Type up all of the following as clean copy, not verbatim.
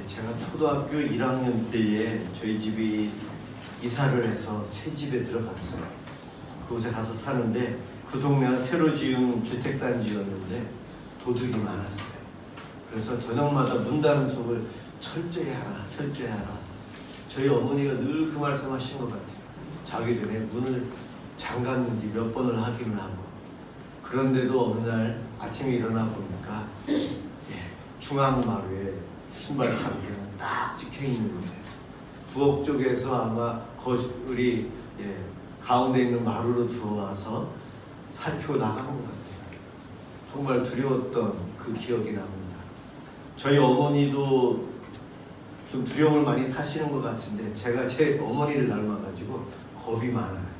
제가 초등학교 1학년 때에 저희 집이 이사를 해서 새 집에 들어갔어요. 그곳에 가서 사는데 그 동네가 새로 지은 주택단지였는데 도둑이 많았어요. 그래서 저녁마다 문 닫는 속을 철저히 하라, 철저히 하라. 저희 어머니가 늘 그 말씀하신 것 같아요. 자기 전에 문을 잠갔는지 몇 번을 확인을 하고. 그런데도 어느 날 아침에 일어나 보니까 중앙마루에 신발 장비가 딱 찍혀 있는 거예요. 부엌 쪽에서 아마 우리 가운데 있는 마루로 들어와서 살피고 나간 것 같아요. 정말 두려웠던 그 기억이 납니다. 저희 어머니도 좀 두려움을 많이 타시는 것 같은데 제가 제 어머니를 닮아가지고 겁이 많아요.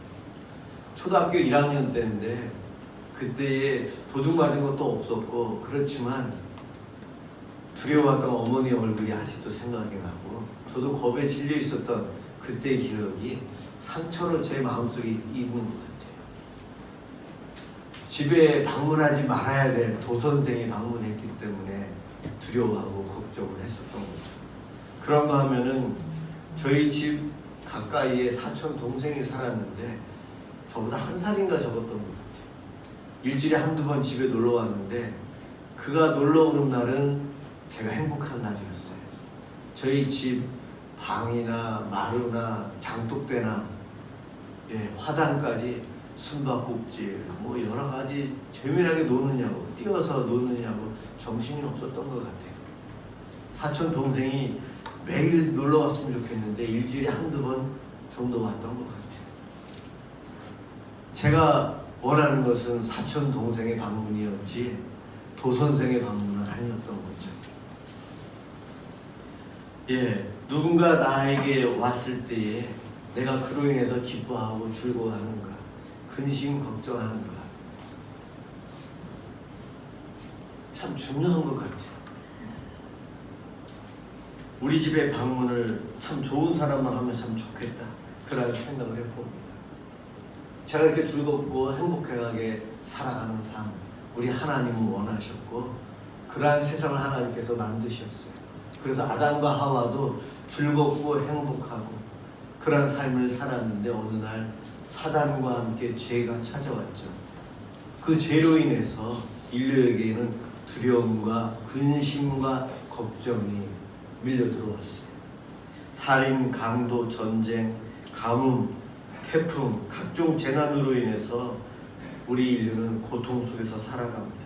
초등학교 1학년 때인데 그때에 도둑 맞은 것도 없었고 그렇지만 두려워했던 어머니 얼굴이 아직도 생각이 나고 저도 겁에 질려 있었던 그때의 기억이 상처로 제 마음속에 있는 것 같아요. 집에 방문하지 말아야 될 도선생이 방문했기 때문에 두려워하고 걱정을 했었던 거죠. 그런가 하면은 저희 집 가까이에 사촌 동생이 살았는데 저보다 한 살인가 적었던 것 같아요. 일주일에 한두 번 집에 놀러 왔는데 그가 놀러 오는 날은 제가 행복한 날이었어요. 저희 집 방이나 마루나 장독대나 화단까지 숨바꼭질 뭐 여러 가지 재미나게 노느냐고 뛰어서 노느냐고 정신이 없었던 것 같아요. 사촌 동생이 매일 놀러 왔으면 좋겠는데 일주일에 한두 번 정도 왔던 것 같아요. 제가 원하는 것은 사촌 동생의 방문이었지 도선생의 방문은 아니었던 거죠. 누군가 나에게 왔을 때에 내가 그로 인해서 기뻐하고 즐거워하는가, 근심 걱정하는가, 참 중요한 것 같아요. 우리 집에 방문을 참 좋은 사람만 하면 참 좋겠다 그런 생각을 해봅니다. 제가 이렇게 즐겁고 행복하게 살아가는 삶 우리 하나님은 원하셨고 그러한 세상을 하나님께서 만드셨어요. 그래서 아담과 하와도 즐겁고 행복하고 그런 삶을 살았는데 어느 날 사단과 함께 죄가 찾아왔죠. 그 죄로 인해서 인류에게는 두려움과 근심과 걱정이 밀려 들어왔어요. 살인, 강도, 전쟁, 가뭄, 태풍, 각종 재난으로 인해서 우리 인류는 고통 속에서 살아갑니다.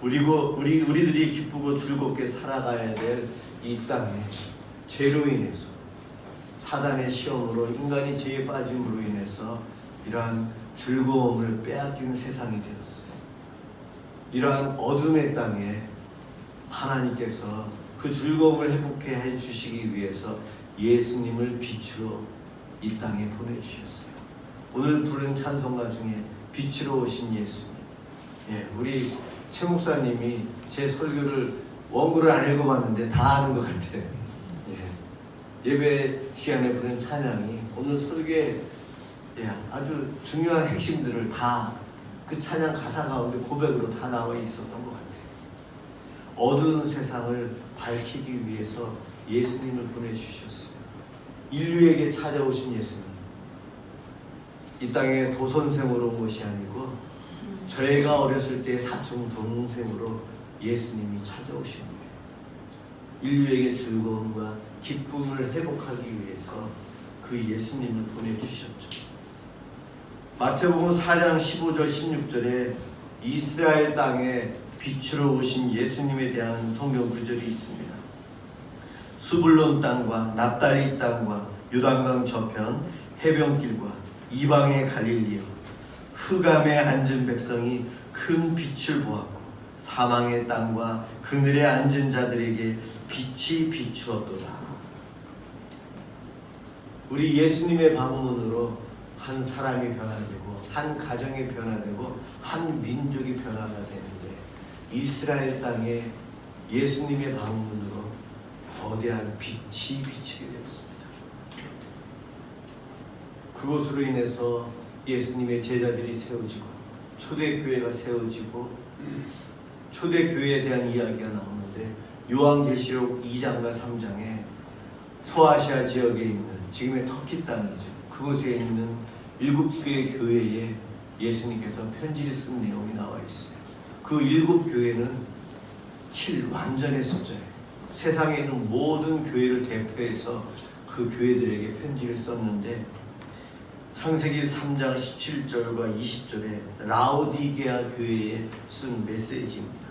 우리들이 기쁘고 즐겁게 살아가야 될 이 땅에 죄로 인해서 사단의 시험으로 인간이 죄에 빠짐으로 인해서 이러한 즐거움을 빼앗긴 세상이 되었어요. 이러한 어둠의 땅에 하나님께서 그 즐거움을 회복해 해주시기 위해서 예수님을 빛으로 이 땅에 보내주셨어요. 오늘 부른 찬송가 중에 빛으로 오신 예수님. 우리 최 목사님이 제 설교를 원고를 안 읽어봤는데 다 아는 것 같아요. 예배 시간에 부른 찬양이 오늘 설교에 아주 중요한 핵심들을 다 그 찬양 가사 가운데 고백으로 다 나와 있었던 것 같아요. 어두운 세상을 밝히기 위해서 예수님을 보내주셨어요. 인류에게 찾아오신 예수님. 이 땅에 도선생으로 온 것이 아니고 저희가 어렸을 때 사촌 동생으로 예수님이 찾아오신 거예요. 인류에게 즐거움과 기쁨을 회복하기 위해서 그 예수님을 보내주셨죠. 마태복음 4장 15절 16절에 이스라엘 땅에 빛으로 오신 예수님에 대한 성경 구절이 있습니다. 수불론 땅과 납달리 땅과 요단강 저편 해변길과 이방의 갈릴리여 흑암에 앉은 백성이 큰 빛을 보았고 사망의 땅과 그늘에 앉은 자들에게 빛이 비추었도다. 우리 예수님의 방문으로 한 사람이 변화되고 한 가정이 변화되고 한 민족이 변화가 되는데 이스라엘 땅에 예수님의 방문으로 거대한 빛이 비치게 되었습니다. 그것으로 인해서 예수님의 제자들이 세워지고 초대교회가 세워지고 초대교회에 대한 이야기가 나오는데 요한계시록 2장과 3장에 소아시아 지역에 있는 지금의 터키 땅이죠. 그곳에 있는 7개의 교회에 예수님께서 편지를 쓴 내용이 나와 있어요. 그 7교회는 7완전의 숫자예요. 세상에 있는 모든 교회를 대표해서 그 교회들에게 편지를 썼는데 창세기 3장 17절과 20절에 라오디게아 교회에 쓴 메시지입니다.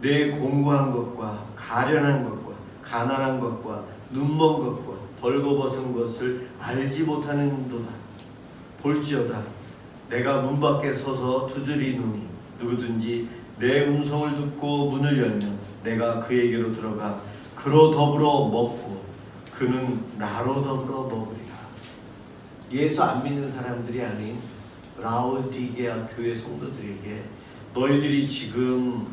내 공고한 것과 가련한 것과 가난한 것과 눈먼 것과 벌거벗은 것을 알지 못하는도다. 볼지어다 내가 문 밖에 서서 두드리노니 누구든지 내 음성을 듣고 문을 열면 내가 그에게로 들어가 그로 더불어 먹고 그는 나로 더불어 먹으리라. 예수 안 믿는 사람들이 아닌 라오디게아 교회 성도들에게 너희들이 지금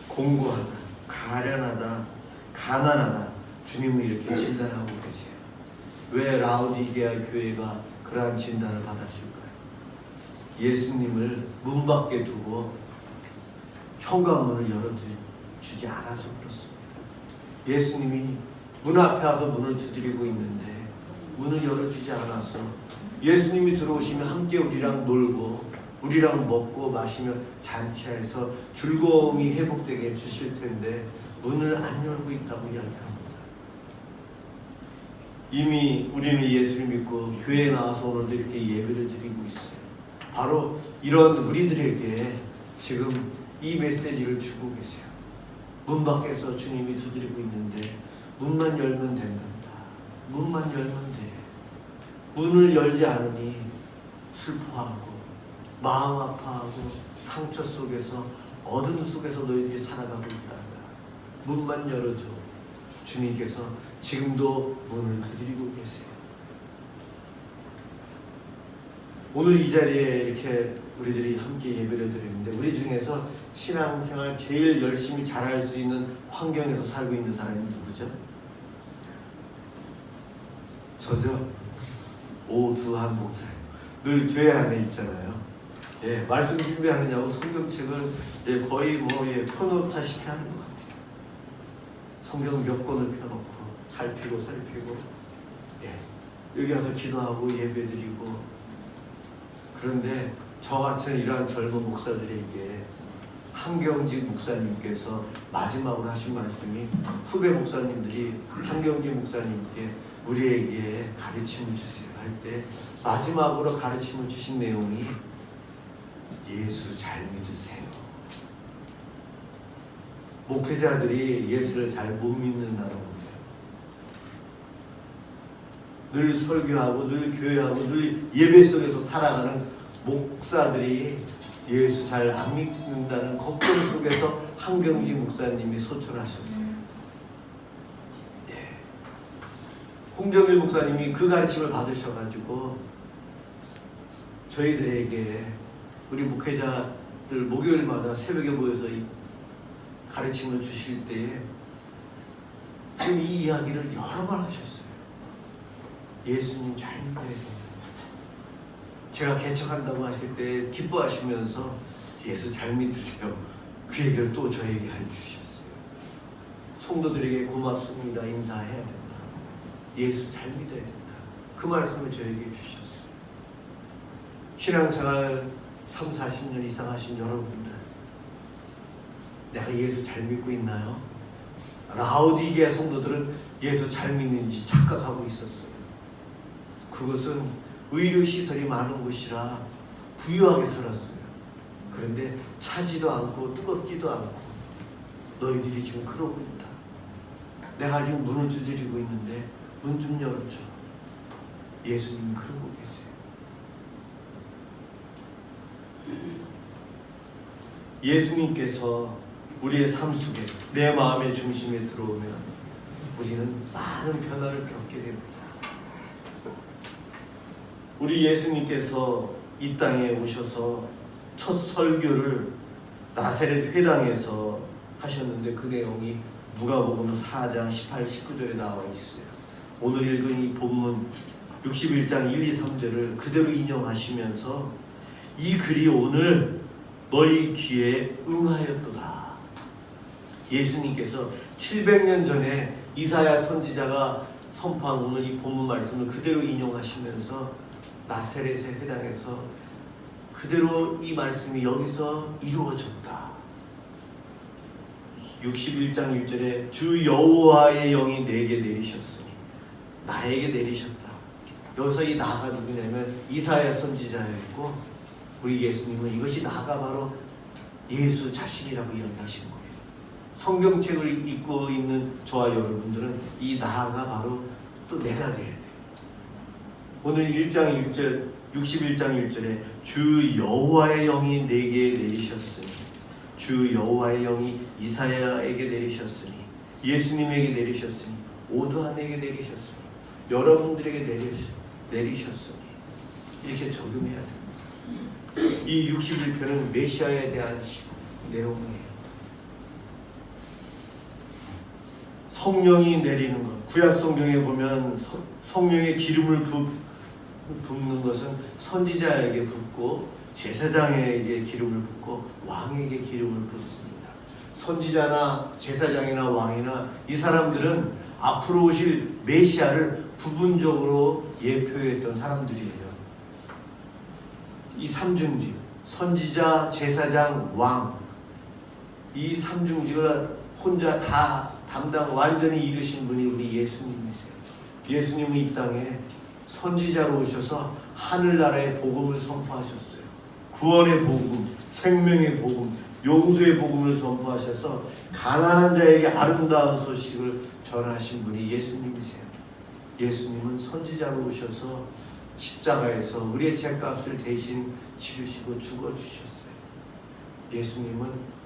공고하다, 가련하다, 가난하다 주님을 이렇게 진단하고 계세요. 왜 라오디게아 교회가 그러한 진단을 받았을까요? 예수님을 문 밖에 두고 현관문을 열어주지 않아서 그렇습니다. 예수님이 문 앞에 와서 문을 두드리고 있는데 문을 열어주지 않아서 예수님이 들어오시면 함께 우리랑 놀고 우리랑 먹고 마시며 잔치해서 즐거움이 회복되게 해주실 텐데 문을 안 열고 있다고 이야기합니다. 이미 우리는 예수를 믿고 교회에 나와서 오늘도 이렇게 예배를 드리고 있어요. 바로 이런 우리들에게 지금 이 메시지를 주고 계세요. 문 밖에서 주님이 두드리고 있는데 문만 열면 된답니다. 문만 열면 돼. 문을 열지 않으니 슬퍼하고 마음 아파하고 상처 속에서 어둠 속에서 너희들이 살아가고 있단다. 문만 열어줘. 주님께서 지금도 문을 두드리고 계세요. 오늘 이 자리에 이렇게 우리들이 함께 예배를 드리는데 우리 중에서 신앙생활 제일 열심히 잘할 수 있는 환경에서 살고 있는 사람이 누구죠? 저죠. 오두한 목사님. 늘 교회 안에 있잖아요. 예, 말씀 준비하느냐고 성경책을 거의 펴놓다시피 하는 것 같아요. 성경 몇 권을 펴놓고 살피고 여기 와서 기도하고 예배드리고. 그런데 저 같은 이러한 젊은 목사들에게 한경직 목사님께서 마지막으로 하신 말씀이 후배 목사님들이 한경직 목사님께 우리에게 가르침을 주세요 할 때 마지막으로 가르침을 주신 내용이 예수 잘 믿으세요. 목회자들이 예수를 잘 못 믿는다는 거예요. 늘 설교하고 늘 교회하고 늘 예배 속에서 살아가는 목사들이 예수 잘 안 믿는다는 걱정 속에서 한경직 목사님이 소천하셨어요. 홍정일 목사님이 그 가르침을 받으셔가지고 저희들에게 우리 목회자들 목요일마다 새벽에 모여서 이 가르침을 주실 때에 지금 이 이야기를 여러 번 하셨어요. 예수님 잘 믿어야 됩니다. 제가 개척한다고 하실 때 기뻐하시면서 예수 잘 믿으세요. 그 얘기를 또 저에게 해주셨어요. 성도들에게 고맙습니다. 인사해야 된다. 예수 잘 믿어야 된다. 그 말씀을 저에게 주셨어요. 신앙생활 3, 40년 이상 하신 여러분들, 내가 예수 잘 믿고 있나요? 라오디게아 성도들은 예수 잘 믿는지 착각하고 있었어요. 그것은 의료시설이 많은 곳이라 부유하게 살았어요. 그런데 차지도 않고 뜨겁지도 않고 너희들이 지금 그러고 있다. 내가 지금 문을 두드리고 있는데 문 좀 열어줘. 예수님이 그러고 계세요. 예수님께서 우리의 삶 속에 내 마음의 중심에 들어오면 우리는 많은 변화를 겪게 됩니다. 우리 예수님께서 이 땅에 오셔서 첫 설교를 나사렛 회당에서 하셨는데 그 내용이 누가복음 4장 18, 19절에 나와 있어요. 오늘 읽은 이 본문 61장 1, 2, 3절을 그대로 인용하시면서 이 글이 오늘 너희 귀에 응하였도다. 예수님께서 700년 전에 이사야 선지자가 선포한 오늘 이 본문 말씀을 그대로 인용하시면서 나세렛의 회당에서 그대로 이 말씀이 여기서 이루어졌다. 61장 1절에 주 여호와의 영이 내게 내리셨으니, 나에게 내리셨다. 여기서 이 나가 누구냐면 이사야 선지자였고, 우리 예수님은 이것이 나가 바로 예수 자신이라고 이야기하신 거예요. 성경책을 읽고 있는 저와 여러분들은 이 나가 바로 또 내가 돼야 돼요. 오늘 1장 1절 61장 1절에 주 여호와의 영이 내게 내리셨으니, 주 여호와의 영이 이사야에게 내리셨으니, 예수님에게 내리셨으니, 오드한에게 내리셨으니, 여러분들에게 내리셨으니, 이렇게 적용해야 됩니다. 이 61편은 메시아에 대한 내용이에요. 성령이 내리는 것, 구약 성경에 보면 성령의 기름을 붓는 것은 선지자에게 붓고 제사장에게 기름을 붓고 왕에게 기름을 붓습니다. 선지자나 제사장이나 왕이나 이 사람들은 앞으로 오실 메시아를 부분적으로 예표했던 사람들이에요. 이 삼중직, 선지자, 제사장, 왕, 이 삼중직을 혼자 다 완전히 이루신 분이 우리 예수님이세요. 예수님은 이 땅에 선지자로 오셔서 하늘나라의 복음을 선포하셨어요. 구원의 복음, 생명의 복음, 용서의 복음을 선포하셔서 가난한 자에게 아름다운 소식을 전하신 분이 예수님이세요. 예수님은 선지자로 오셔서 십자가에서 우리의 죄값을 대신 치르시고 죽어주셨어요. 예수님은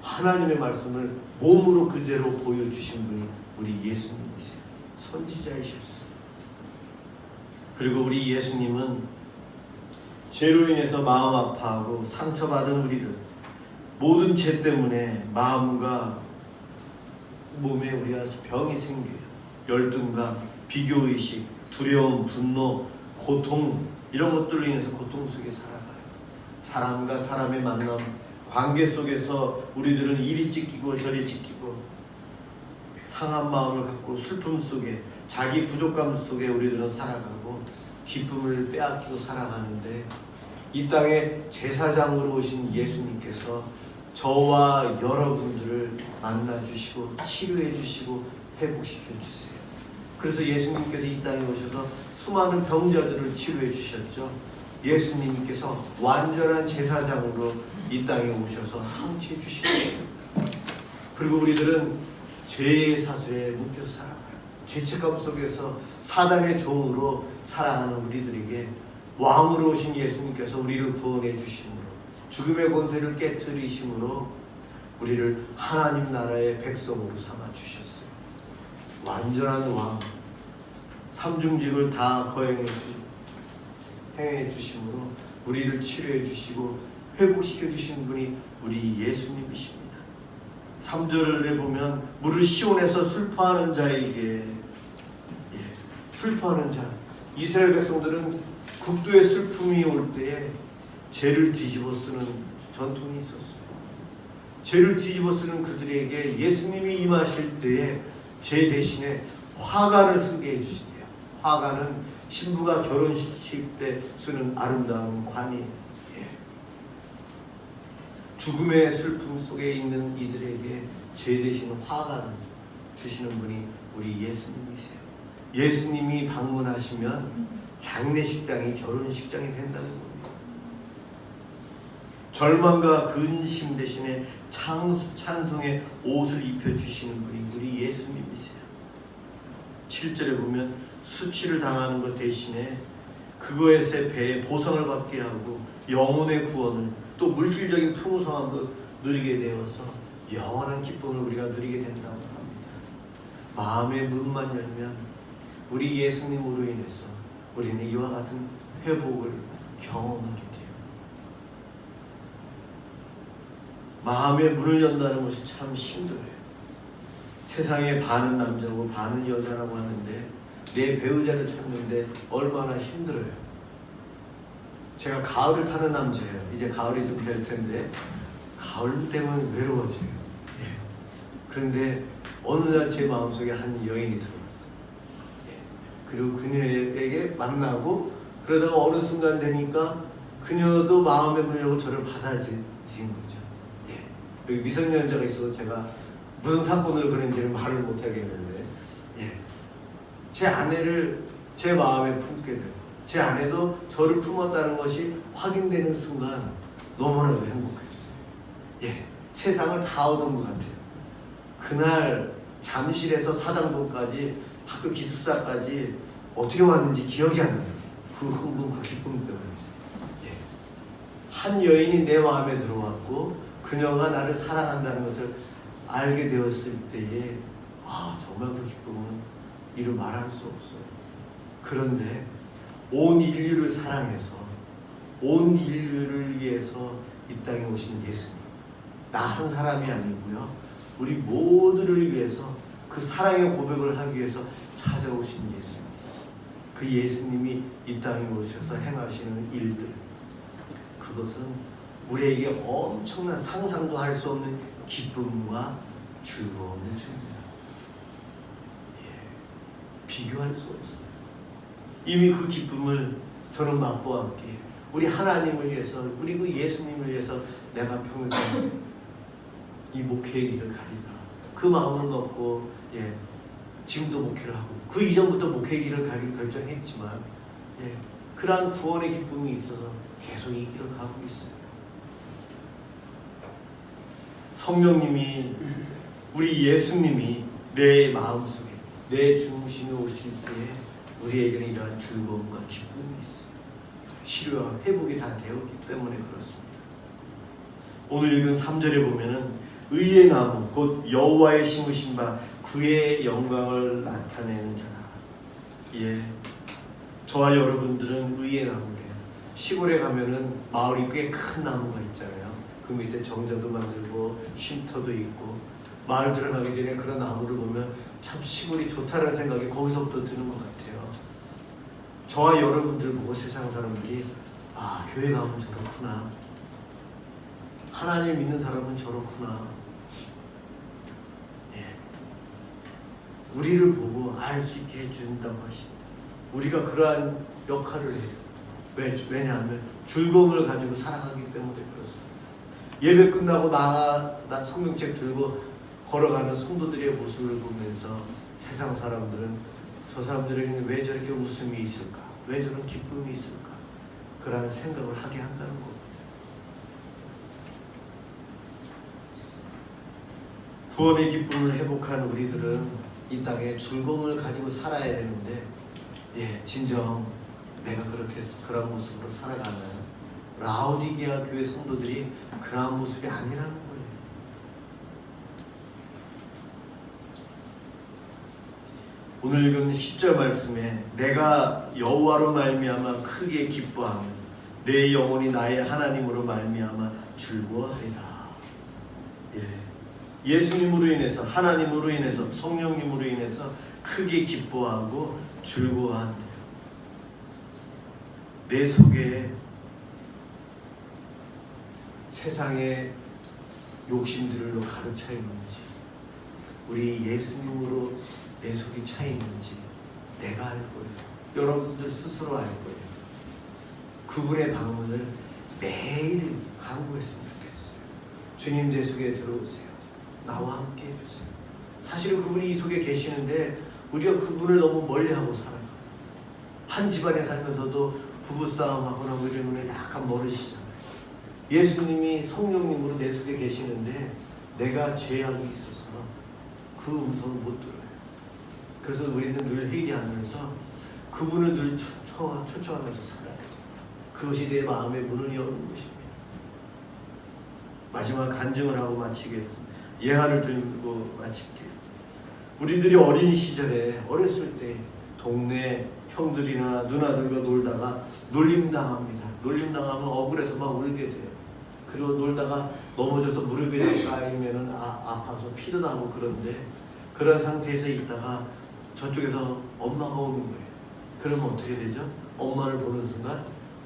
하나님의 말씀을 몸으로 그대로 보여주신 분이 우리 예수님이세요. 선지자이셨어요. 그리고 우리 예수님은 죄로 인해서 마음 아파하고 상처받은 우리들, 모든 죄 때문에 마음과 몸에 우리가 병이 생겨요. 열등감, 비교의식, 두려움, 분노, 고통, 이런 것들로 인해서 고통 속에 살아가요. 사람과 사람의 만남, 관계 속에서 우리들은 이리 찢기고 저리 찢기고 상한 마음을 갖고 슬픔 속에, 자기 부족감 속에 우리들은 살아가고 기쁨을 빼앗기고 살아가는데, 이 땅에 제사장으로 오신 예수님께서 저와 여러분들을 만나주시고 치료해주시고 회복시켜주세요. 그래서 예수님께서 이 땅에 오셔서 수많은 병자들을 치료해주셨죠. 예수님께서 완전한 제사장으로 이 땅에 오셔서 성취해 주시고, 그리고 우리들은 죄의 사슬에 묶여서 살아가요. 죄책감 속에서 사단의 종으로 살아가는 우리들에게 왕으로 오신 예수님께서 우리를 구원해 주심으로, 죽음의 권세를 깨뜨리심으로 우리를 하나님 나라의 백성으로 삼아 주셨어요. 완전한 왕, 삼중직을 다 행해 주심으로 우리를 치료해 주시고 회복시켜 주신 분이 우리 예수님이십니다. 3절에 보면 무릇 시온에서 슬퍼하는 자에게, 슬퍼하는 자, 이스라엘 백성들은 국도의 슬픔이 올 때에 죄를 뒤집어 쓰는 전통이 있었어요. 죄를 뒤집어 쓰는 그들에게 예수님이 임하실 때에 죄 대신에 화관을 쓰게 해주신대요. 화관은 신부가 결혼식 때 쓰는 아름다운 관이에요. 죽음의 슬픔 속에 있는 이들에게 죄 대신 화관을 주시는 분이 우리 예수님이세요. 예수님이 방문하시면 장례식장이 결혼식장이 된다는 겁니다. 절망과 근심 대신에 찬송의 옷을 입혀주시는 분이 우리 예수님이세요. 7절에 보면 수치를 당하는 것 대신에 그것의 배에 보상을 받게 하고 영혼의 구원을, 또 물질적인 풍성함도 누리게 되어서 영원한 기쁨을 우리가 누리게 된다고 합니다. 마음의 문만 열면 우리 예수님으로 인해서 우리는 이와 같은 회복을 경험하게 돼요. 마음의 문을 연다는 것이 참 힘들어요. 세상에 반은 남자고 반은 여자라고 하는데 내 배우자를 찾는데 얼마나 힘들어요. 제가 가을을 타는 남자예요. 이제 가을이 좀 될 텐데 가을 때문에 외로워져요. 그런데 어느 날 제 마음속에 한 여인이 들어왔어요. 예. 그리고 그녀에게 만나고 그러다가 어느 순간 되니까 그녀도 마음에 물려고 저를 받아들인 거죠. 예. 여기 미성년자가 있어서 제가 무슨 사건으로 그런지는 말을 못 하겠는데, 예. 제 아내를 제 마음에 품게 되고 제 아내도 저를 품었다는 것이 확인되는 순간 너무나도 행복했어요. 예. 세상을 다 얻은 것 같아요. 그날 잠실에서 사당동까지 학교 기숙사까지 어떻게 왔는지 기억이 안 나요. 그 흥분, 그 기쁨 때문에. 예. 한 여인이 내 마음에 들어왔고 그녀가 나를 사랑한다는 것을 알게 되었을 때에 정말 그 기쁨은 이루 말할 수 없어요. 그런데 온 인류를 사랑해서 온 인류를 위해서 이 땅에 오신 예수님, 나 한 사람이 아니고요, 우리 모두를 위해서 그 사랑의 고백을 하기 위해서 찾아오신 예수님, 그 예수님이 이 땅에 오셔서 행하시는 일들, 그것은 우리에게 엄청난 상상도 할 수 없는 기쁨과 즐거움을 줍니다. 예, 비교할 수 없어요. 이미 그 기쁨을 저는 맛보았기에 우리 하나님을 위해서, 우리 그 예수님을 위해서 내가 평생 이 목회의 길을 가리라, 그 마음을 먹고, 예, 지금도 목회를 하고 그 이전부터 목회의 길을 가기로 결정했지만, 예, 그러한 구원의 기쁨이 있어서 계속 이 길을 가고 있어요. 성령님이, 우리 예수님이 내 마음속에, 내 중심에 오실 때에 우리에게는 이러한 즐거움과 기쁨이 있어요. 치료와 회복이 다 되었기 때문에 그렇습니다. 오늘 읽은 3절에 보면은 의의 나무 곧 여호와의 심으신 바 그의 영광을 나타내는 자라. 예, 저와 여러분들은 의의 나무래요. 시골에 가면은 마을이 꽤 큰 나무가 있잖아요. 그 밑에 정자도 만들고 쉼터도 있고, 마을 들어가기 전에 그런 나무를 보면 참 시골이 좋다는 생각이 거기서부터 드는 것 같아요. 저와 여러분들 보고 세상 사람들이 교회 가면 저렇구나, 하나님 믿는 사람은 저렇구나, 예, 우리를 보고 알 수 있게 해준다고 하십니다. 우리가 그러한 역할을 해요. 왜냐하면 즐거움을 가지고 살아가기 때문에 그렇습니다. 예배 끝나고 나 성경책 들고 걸어가는 성도들의 모습을 보면서 세상 사람들은 저 사람들에게는 왜 저렇게 웃음이 있을까? 왜 저런 기쁨이 있을까? 그런 생각을 하게 한다는 겁니다. 구원의 기쁨을 회복한 우리들은 이 땅에 즐거움을 가지고 살아야 되는데, 예, 진정 내가 그렇게 그런 모습으로 살아가는 라오디게아 교회 성도들이 그러한 모습이 아니라는 거예요. 오늘 읽은 10절 말씀에 내가 여호와로 말미암아 크게 기뻐하며 내 영혼이 나의 하나님으로 말미암아 즐거워하리라. 예, 예수님으로 인해서, 하나님으로 인해서, 성령님으로 인해서 크게 기뻐하고 즐거워한대요. 내 속에 세상의 욕심들로 가득 차 있는지, 우리 예수님으로 내 속이 차 있는지 내가 알 거예요. 여러분들 스스로 알 거예요. 그분의 방문을 매일 간구했으면 좋겠어요. 주님 내 속에 들어오세요. 나와 함께 해주세요. 사실은 그분이 이 속에 계시는데 우리가 그분을 너무 멀리하고 살아가요. 한 집안에 살면서도 부부싸움하거나 뭐 이러면 약간 멀어지잖아요. 예수님이 성령님으로 내 속에 계시는데 내가 죄악이 있어서 그 음성을 못 들어요. 그래서 우리는 늘 회개하면서 그분을 늘 초청하면서 살아야 돼요. 그것이 내 마음의 문을 여는 것입니다. 마지막 간증을 하고 마치겠습니다. 예화를 들고 마칠게요. 우리들이 어린 시절에, 어렸을 때 동네 형들이나 누나들과 놀다가 놀림당합니다. 놀림당하면 억울해서 막 울게 돼요. 그리고 놀다가 넘어져서 무릎에 까이면 아파서 피도 나고, 그런데 그런 상태에서 있다가 저쪽에서 엄마가 오는 거예요. 그러면 어떻게 되죠? 엄마를 보는 순간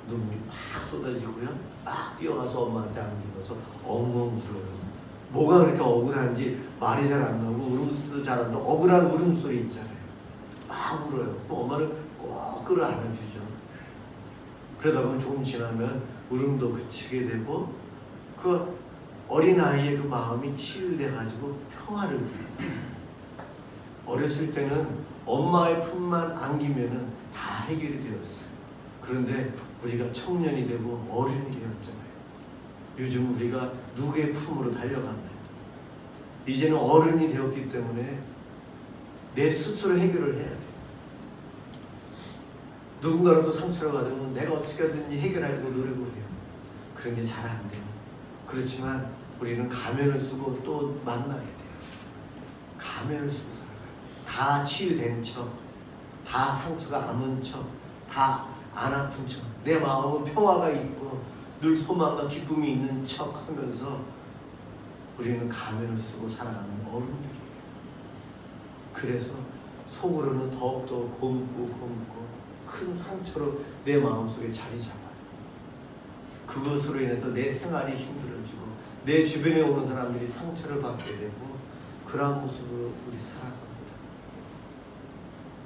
눈물이 막 쏟아지고요, 막 뛰어가서 엄마한테 안기면서 엉엉 울어요. 뭐가 그렇게 억울한지 말이 잘 안 나오고 울음소리도 잘 안 나오고 억울한 울음소리 있잖아요. 막 울어요. 그럼 엄마는 꼭 끌어안아주죠. 그러다 보면 조금 지나면 울음도 그치게 되고 그 어린아이의 그 마음이 치유돼가지고 평화를 누려요. 어렸을 때는 엄마의 품만 안기면은 다 해결이 되었어요. 그런데 우리가 청년이 되고 어른이 되었잖아요. 요즘 우리가 누구의 품으로 달려갔나요? 이제는 어른이 되었기 때문에 내 스스로 해결을 해야 돼요. 누군가로부터 상처를 받으면 내가 어떻게 하든지 해결하려고 노력을 해요. 그런 게 잘 안 돼요. 그렇지만 우리는 가면을 쓰고 또 만나야 돼요. 가면을 쓰고 살아가요. 다 치유된 척, 다 상처가 아문 척, 다 안 아픈 척, 내 마음은 평화가 있고 늘 소망과 기쁨이 있는 척 하면서 우리는 가면을 쓰고 살아가는 어른들이에요. 그래서 속으로는 더욱더 곰고 큰 상처로 내 마음속에 자리 잡아요. 그것으로 인해서 내 생활이 힘들어지고 내 주변에 오는 사람들이 상처를 받게 되고 그러한 모습으로 우리 살아갑니다.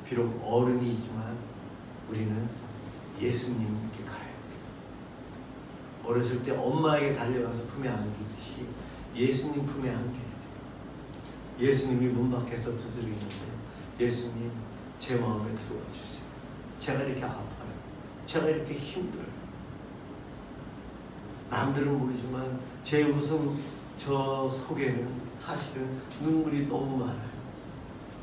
비록 어른이지만 우리는 예수님께 가야 돼요. 어렸을 때 엄마에게 달려가서 품에 안기듯이 예수님 품에 안겨야 돼요. 예수님이 문 밖에서 두드리는데 예수님 제 마음에 들어와 주세요. 제가 이렇게 아파요. 제가 이렇게 힘들어요. 남들은 모르지만 제 웃음 저 속에는 사실은 눈물이 너무 많아요.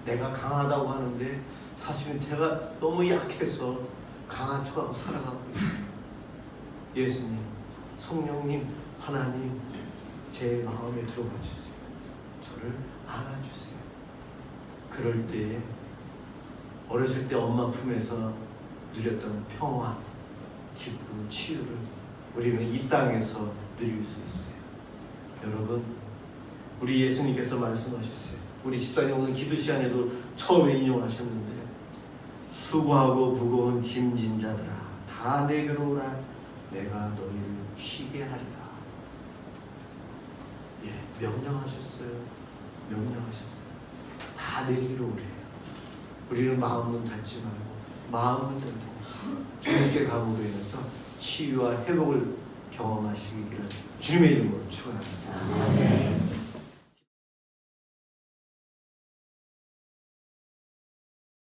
내가 강하다고 하는데 사실은 제가 너무 약해서 강한 척하고 살아가고 있어요. 예수님, 성령님, 하나님 제 마음에 들어와 주세요. 저를 안아주세요. 그럴 때에 어렸을 때 엄마 품에서 누렸던 평화, 기쁨, 치유를 우리는 이 땅에서 누릴 수 있어요. 여러분, 우리 예수님께서 말씀하셨어요. 우리 집사님 오늘 기도 시간에도 처음에 인용하셨는데 수고하고 무거운 짐진 자들아 다 내게로 오라 내가 너희를 쉬게 하리라. 예, 명령하셨어요. 명령하셨어요. 다 내게로 오래요. 우리는 마음은 닫지 말고 마음은 열고 주님께 가므로 인해서 치유와 회복을 경험하시기를 주님의 이름으로 축원합니다.